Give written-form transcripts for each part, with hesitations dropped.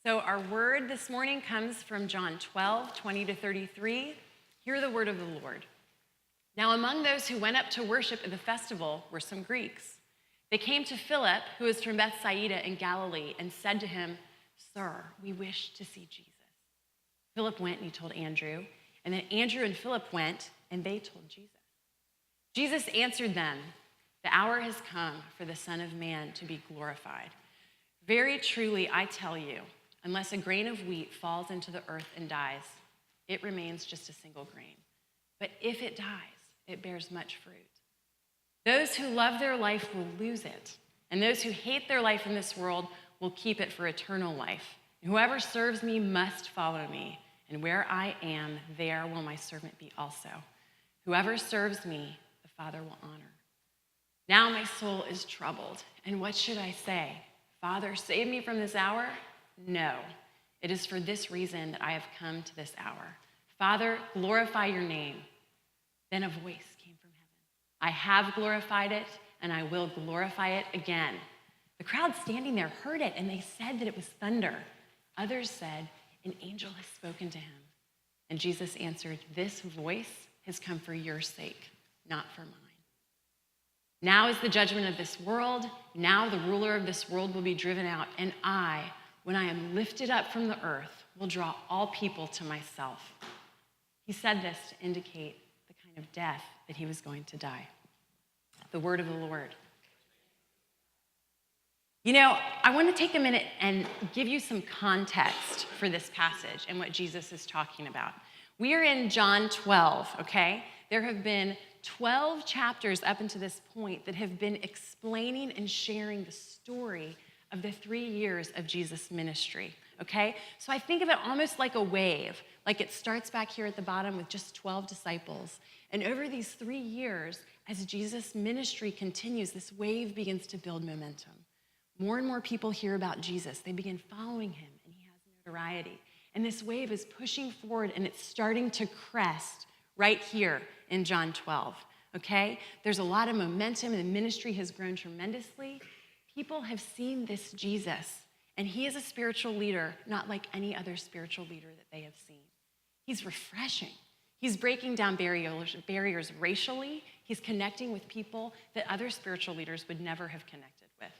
So our word this morning comes from John 12, 20 to 33. Hear the word of the Lord. Now among those who went up to worship at the festival were some Greeks. They came to Philip, who was from Bethsaida in Galilee, and said to him, "Sir, we wish to see Jesus." Philip went and he told Andrew, and then Andrew and Philip went and they told Jesus. Jesus answered them, "The hour has come for the Son of Man to be glorified. Very truly, I tell you, unless a grain of wheat falls into the earth and dies, it remains just a single grain. But if it dies, it bears much fruit. Those who love their life will lose it, and those who hate their life in this world will keep it for eternal life. Whoever serves me must follow me, and where I am, there will my servant be also. Whoever serves me, the Father will honor. Now my soul is troubled, and what should I say? Father, save me from this hour? No, it is for this reason that I have come to this hour. Father, glorify your name." Then a voice came from heaven. "I have glorified it, and I will glorify it again." The crowd standing there heard it, and they said that it was thunder. Others said, "An angel has spoken to him." And Jesus answered, "This voice has come for your sake, not for mine. Now is the judgment of this world. Now the ruler of this world will be driven out, and I, when I am lifted up from the earth, will draw all people to myself." He said this to indicate the kind of death that he was going to die. The word of the Lord. You know, I want to take a minute and give you some context for this passage and what Jesus is talking about. We are in John 12, okay? There have been 12 chapters up until this point that have been explaining and sharing the story of the 3 years of Jesus' ministry, okay? So I think of it almost like a wave, like it starts back here at the bottom with just 12 disciples. And over these 3 years, as Jesus' ministry continues, this wave begins to build momentum. More and more people hear about Jesus. They begin following him, and he has notoriety. And this wave is pushing forward, and it's starting to crest right here in John 12, okay? There's a lot of momentum, and the ministry has grown tremendously. People have seen this Jesus, and he is a spiritual leader, not like any other spiritual leader that they have seen. He's refreshing. He's breaking down barriers racially. He's connecting with people that other spiritual leaders would never have connected with.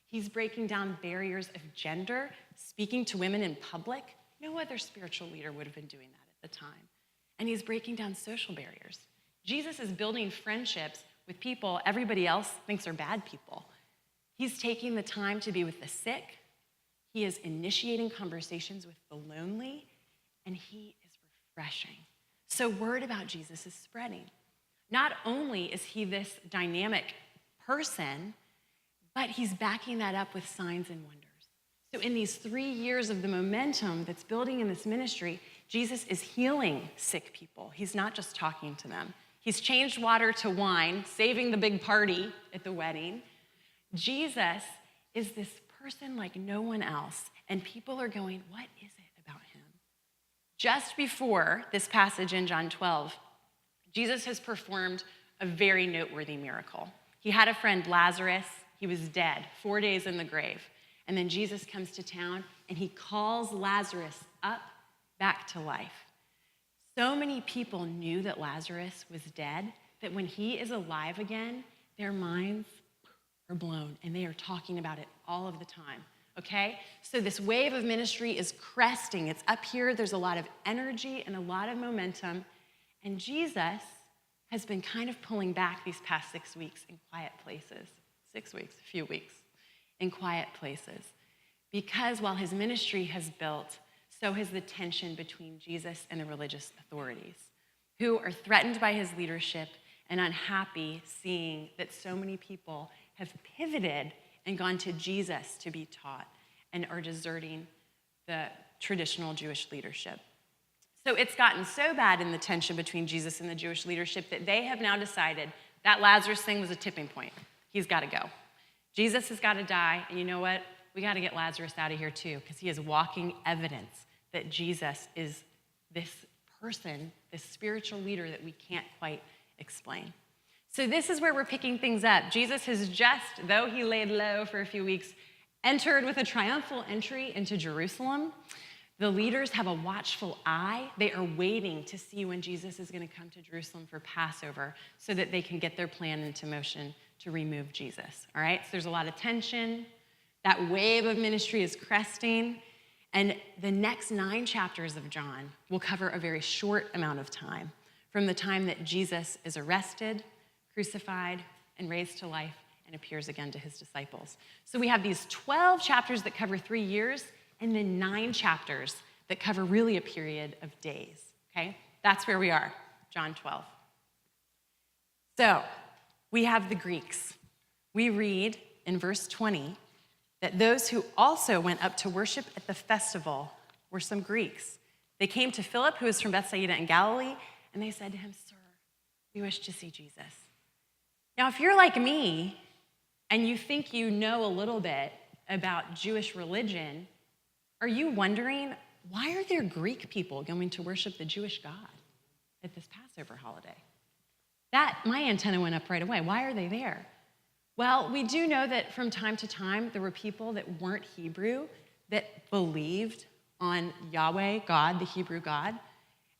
He's breaking down barriers of gender, speaking to women in public. No other spiritual leader would have been doing that at the time. And he's breaking down social barriers. Jesus is building friendships with people everybody else thinks are bad people. He's taking the time to be with the sick. He is initiating conversations with the lonely, and he is refreshing. So word about Jesus is spreading. Not only is he this dynamic person, but he's backing that up with signs and wonders. So in these 3 years of the momentum that's building in this ministry, Jesus is healing sick people. He's not just talking to them. He's changed water to wine, saving the big party at the wedding. Jesus is this person like no one else, and people are going, what is it about him? Just before this passage in John 12, Jesus has performed a very noteworthy miracle. He had a friend, Lazarus. He was dead, 4 days in the grave. And then Jesus comes to town, and he calls Lazarus up back to life. So many people knew that Lazarus was dead that when he is alive again, their minds are blown, and they are talking about it all of the time, okay? So this wave of ministry is cresting. It's up here. There's a lot of energy and a lot of momentum, and Jesus has been kind of pulling back these past 6 weeks in quiet places. 6 weeks, a few weeks, in quiet places. Because while his ministry has built, so has the tension between Jesus and the religious authorities, who are threatened by his leadership and unhappy seeing that so many people have pivoted and gone to Jesus to be taught and are deserting the traditional Jewish leadership. So it's gotten so bad in the tension between Jesus and the Jewish leadership that they have now decided that Lazarus thing was a tipping point. He's got to go. Jesus has got to die, and you know what? We got to get Lazarus out of here too, because he is walking evidence that Jesus is this person, this spiritual leader that we can't quite explain. So this is where we're picking things up. Jesus has just, though he laid low for a few weeks, entered with a triumphal entry into Jerusalem. The leaders have a watchful eye. They are waiting to see when Jesus is going to come to Jerusalem for Passover so that they can get their plan into motion to remove Jesus, all right? So there's a lot of tension. That wave of ministry is cresting. And the next 9 chapters of John will cover a very short amount of time, from the time that Jesus is arrested, crucified, and raised to life, and appears again to his disciples. So we have these 12 chapters that cover 3 years, and then 9 chapters that cover really a period of days, okay? That's where we are, John 12. So we have the Greeks. We read in verse 20 that those who also went up to worship at the festival were some Greeks. They came to Philip, who was from Bethsaida in Galilee, and they said to him, "Sir, we wish to see Jesus." Now, if you're like me and you think you know a little bit about Jewish religion, are you wondering, why are there Greek people going to worship the Jewish God at this Passover holiday? My antenna went up right away. Why are they there? Well, we do know that from time to time, there were people that weren't Hebrew that believed on Yahweh, God, the Hebrew God.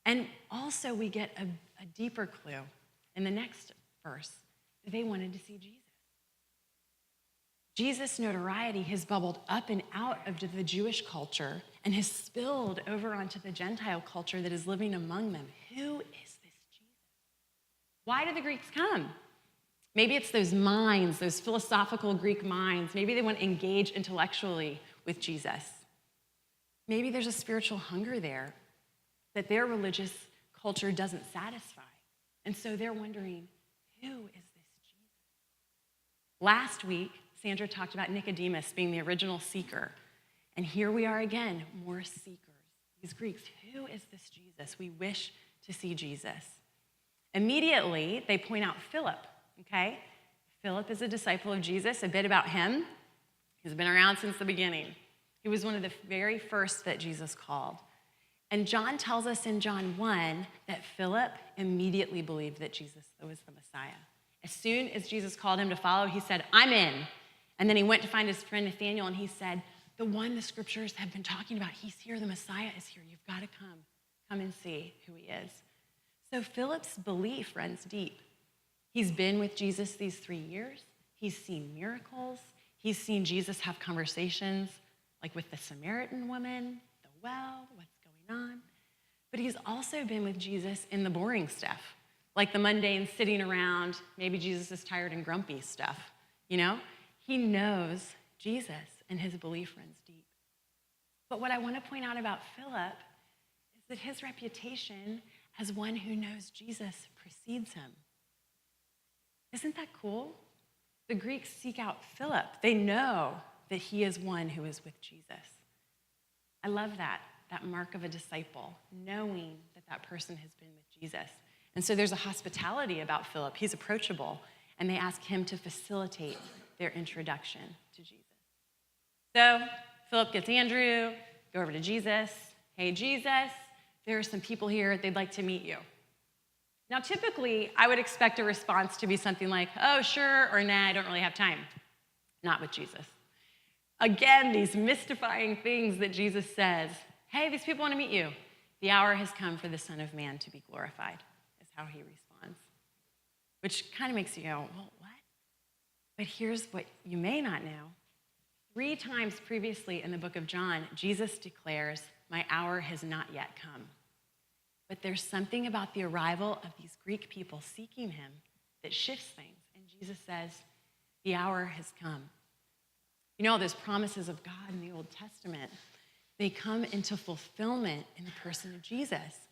And also we get a deeper clue in the next verse that they wanted to see Jesus. Jesus' notoriety has bubbled up and out of the Jewish culture and has spilled over onto the Gentile culture that is living among them. Who is this Jesus? Why do the Greeks come? Maybe it's those minds, those philosophical Greek minds. Maybe they want to engage intellectually with Jesus. Maybe there's a spiritual hunger there that their religious culture doesn't satisfy. And so they're wondering, who is this Jesus? Last week, Sandra talked about Nicodemus being the original seeker. And here we are again, more seekers. These Greeks, who is this Jesus? We wish to see Jesus. Immediately, they point out Philip, okay? Philip is a disciple of Jesus. A bit about him. He's been around since the beginning. He was one of the very first that Jesus called. And John tells us in John 1 that Philip immediately believed that Jesus was the Messiah. As soon as Jesus called him to follow, he said, "I'm in." And then he went to find his friend Nathanael, and he said, "The one the scriptures have been talking about, he's here, the Messiah is here. You've got to come. Come and see who he is." So Philip's belief runs deep. He's been with Jesus these 3 years. He's seen miracles. He's seen Jesus have conversations like with the Samaritan woman, the well, what's going on. But he's also been with Jesus in the boring stuff, like the mundane sitting around, maybe Jesus is tired and grumpy stuff, you know? He knows Jesus, and his belief runs deep. But what I want to point out about Philip is that his reputation as one who knows Jesus precedes him. Isn't that cool? The Greeks seek out Philip. They know that he is one who is with Jesus. I love that mark of a disciple, knowing that that person has been with Jesus. And so there's a hospitality about Philip. He's approachable, and they ask him to facilitate their introduction to Jesus. So Philip gets Andrew, go over to Jesus. "Hey, Jesus, there are some people here. They'd like to meet you." Now, typically, I would expect a response to be something like, "Oh, sure," or "Nah, I don't really have time." Not with Jesus. Again, these mystifying things that Jesus says, "Hey, these people want to meet you. The hour has come for the Son of Man to be glorified," is how he responds. Which kind of makes you go, well, what? But here's what you may not know. 3 times previously in the book of John, Jesus declares, "My hour has not yet come." But there's something about the arrival of these Greek people seeking him that shifts things. And Jesus says, "The hour has come." You know, those promises of God in the Old Testament, they come into fulfillment in the person of Jesus.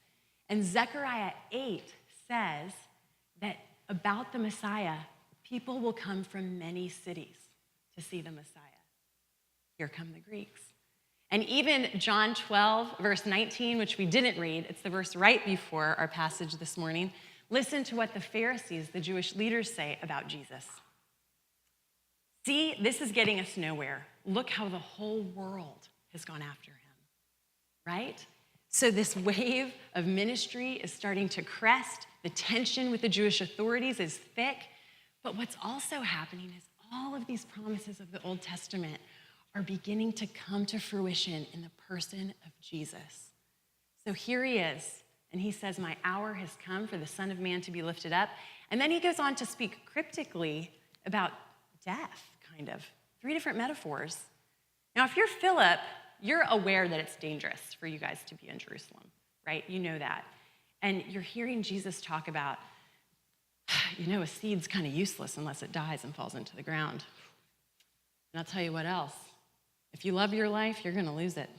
And Zechariah 8 says that about the Messiah, people will come from many cities to see the Messiah. Here come the Greeks. And even John 12, verse 19, which we didn't read, it's the verse right before our passage this morning. Listen to what the Pharisees, the Jewish leaders, say about Jesus. "See, this is getting us nowhere. Look how the whole world has gone after him," right? So this wave of ministry is starting to crest. The tension with the Jewish authorities is thick. But what's also happening is all of these promises of the Old Testament are beginning to come to fruition in the person of Jesus. So here he is, and he says, my hour has come for the Son of Man to be lifted up. And then he goes on to speak cryptically about death, kind of. 3 different metaphors. Now, if you're Philip, you're aware that it's dangerous for you guys to be in Jerusalem, right? You know that. And you're hearing Jesus talk about, a seed's kind of useless unless it dies and falls into the ground. And I'll tell you what else. If you love your life, you're going to lose it.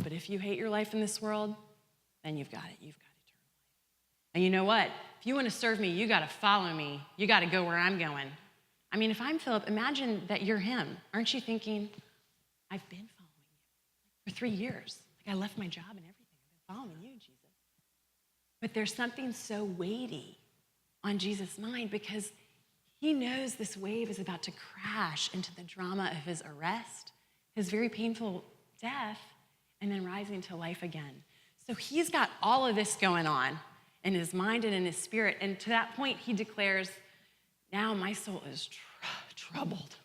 But if you hate your life in this world, then you've got it. You've got eternal life. And you know what? If you want to serve me, you got to follow me. You got to go where I'm going. I mean, if I'm Philip, imagine that you're him. Aren't you thinking, I've been following you for 3 years. Like I left my job and everything. I've been following you, Jesus. But there's something so weighty on Jesus' mind because he knows this wave is about to crash into the drama of his arrest, his very painful death, and then rising to life again. So he's got all of this going on in his mind and in his spirit. And to that point, he declares, now my soul is troubled.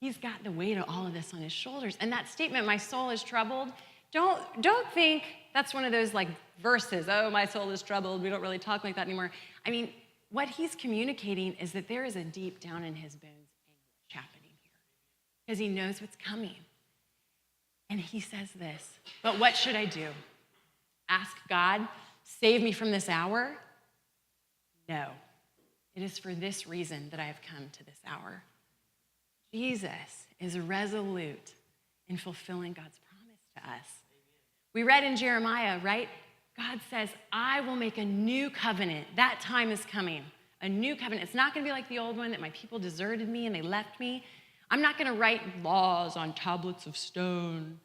He's got the weight of all of this on his shoulders. And that statement, my soul is troubled, don't think that's one of those like verses, oh, my soul is troubled. We don't really talk like that anymore. I mean, what he's communicating is that there is a deep down in his bones anguish happening here because he knows what's coming. And he says this, but what should I do? Ask God, save me from this hour? No, it is for this reason that I have come to this hour. Jesus is resolute in fulfilling God's promise to us. We read in Jeremiah, right? God says, I will make a new covenant. That time is coming, a new covenant. It's not going to be like the old one that my people deserted me and they left me. I'm not going to write laws on tablets of stone.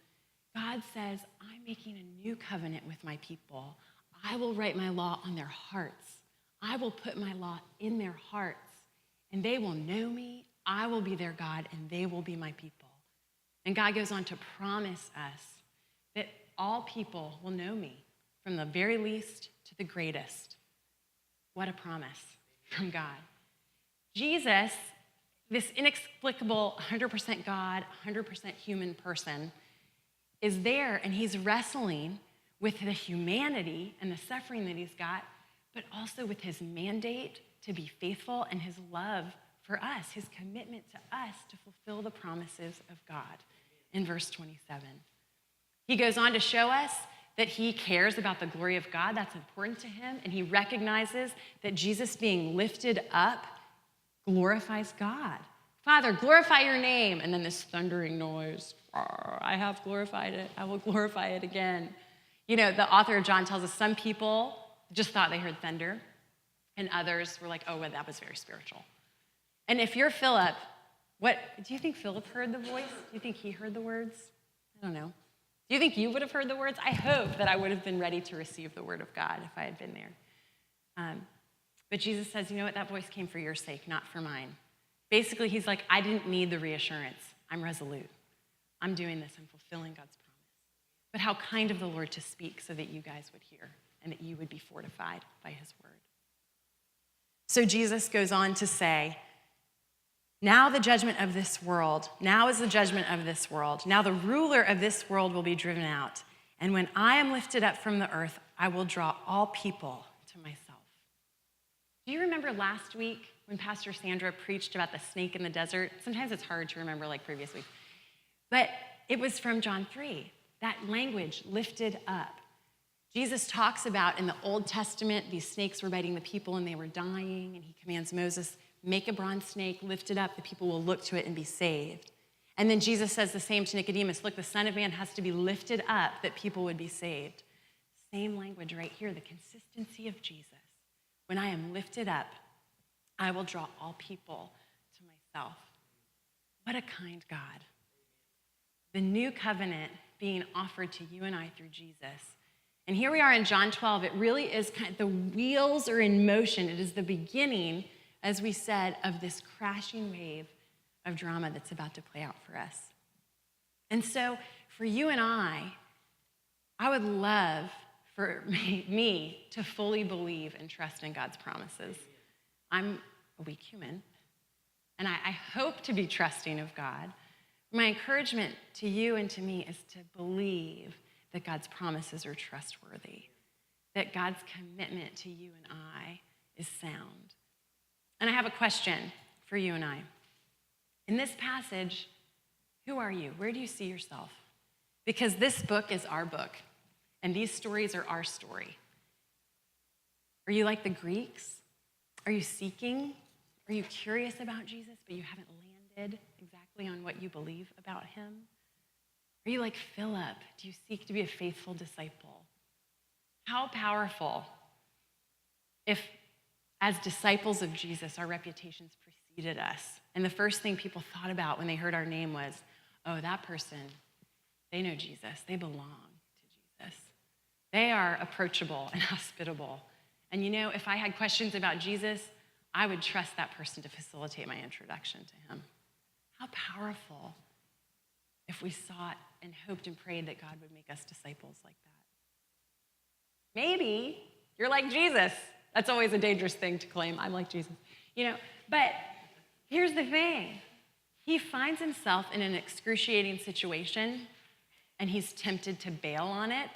God says, I'm making a new covenant with my people. I will write my law on their hearts. I will put my law in their hearts, and they will know me. I will be their God, and they will be my people. And God goes on to promise us that all people will know me, from the very least to the greatest. What a promise from God. Jesus, this inexplicable 100% God, 100% human person, is there, and he's wrestling with the humanity and the suffering that he's got, but also with his mandate to be faithful and his love for us, his commitment to us to fulfill the promises of God in verse 27. He goes on to show us that he cares about the glory of God. That's important to him. And he recognizes that Jesus being lifted up glorifies God. Father, glorify your name. And then this thundering noise. I have glorified it. I will glorify it again. You know, the author of John tells us some people just thought they heard thunder. And others were like, oh, well, that was very spiritual. And if you're Philip, do you think Philip heard the voice? Do you think he heard the words? I don't know. Do you think you would have heard the words? I hope that I would have been ready to receive the word of God if I had been there. But Jesus says, you know what? That voice came for your sake, not for mine. Basically, he's like, I didn't need the reassurance. I'm resolute. I'm doing this. I'm fulfilling God's promise. But how kind of the Lord to speak so that you guys would hear and that you would be fortified by his word. So Jesus goes on to say, now the judgment of this world, now is the judgment of this world. Now the ruler of this world will be driven out. And when I am lifted up from the earth, I will draw all people to myself. Do you remember last week when Pastor Sandra preached about the snake in the desert? Sometimes it's hard to remember like previous week. But it was from John 3, that language, lifted up. Jesus talks about in the Old Testament, these snakes were biting the people and they were dying, and he commands Moses, make a bronze snake, lift it up, the people will look to it and be saved. And then Jesus says the same to Nicodemus, look, the Son of Man has to be lifted up that people would be saved. Same language right here, the consistency of Jesus. When I am lifted up, I will draw all people to myself. What a kind God. The new covenant being offered to you and I through Jesus. And here we are in John 12. It really is kind of, the wheels are in motion. It is the beginning, as we said, of this crashing wave of drama that's about to play out for us. And so for you and I would love for me to fully believe and trust in God's promises. I'm a weak human, and I hope to be trusting of God. My encouragement to you and to me is to believe that God's promises are trustworthy, that God's commitment to you and I is sound. And I have a question for you and I. In this passage, who are you? Where do you see yourself? Because this book is our book, and these stories are our story. Are you like the Greeks? Are you seeking? Are you curious about Jesus, but you haven't landed exactly on what you believe about him? Are you like Philip? Do you seek to be a faithful disciple? How powerful if, as disciples of Jesus, our reputations preceded us. And the first thing people thought about when they heard our name was, oh, that person, they know Jesus. They belong to Jesus. They are approachable and hospitable. And you know, if I had questions about Jesus, I would trust that person to facilitate my introduction to him. How powerful if we sought and hoped and prayed that God would make us disciples like that. Maybe you're like Jesus. That's always a dangerous thing to claim. I'm like Jesus. But here's the thing. He finds himself in an excruciating situation, and he's tempted to bail on it.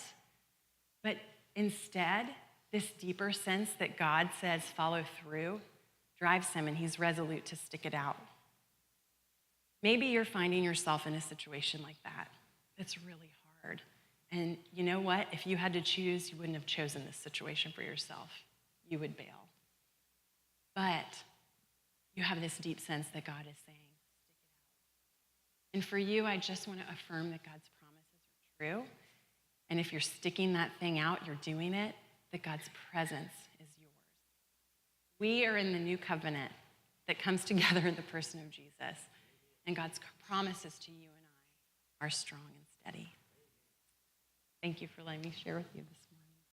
But instead, this deeper sense that God says follow through drives him, and he's resolute to stick it out. Maybe you're finding yourself in a situation like that. That's really hard. And you know what? If you had to choose, you wouldn't have chosen this situation for yourself. You would bail. But you have this deep sense that God is saying, stick it out. And for you, I just want to affirm that God's promises are true. And if you're sticking that thing out, you're doing it, that God's presence is yours. We are in the new covenant that comes together in the person of Jesus. And God's promises to you and I are strong and steady. Thank you for letting me share with you this morning.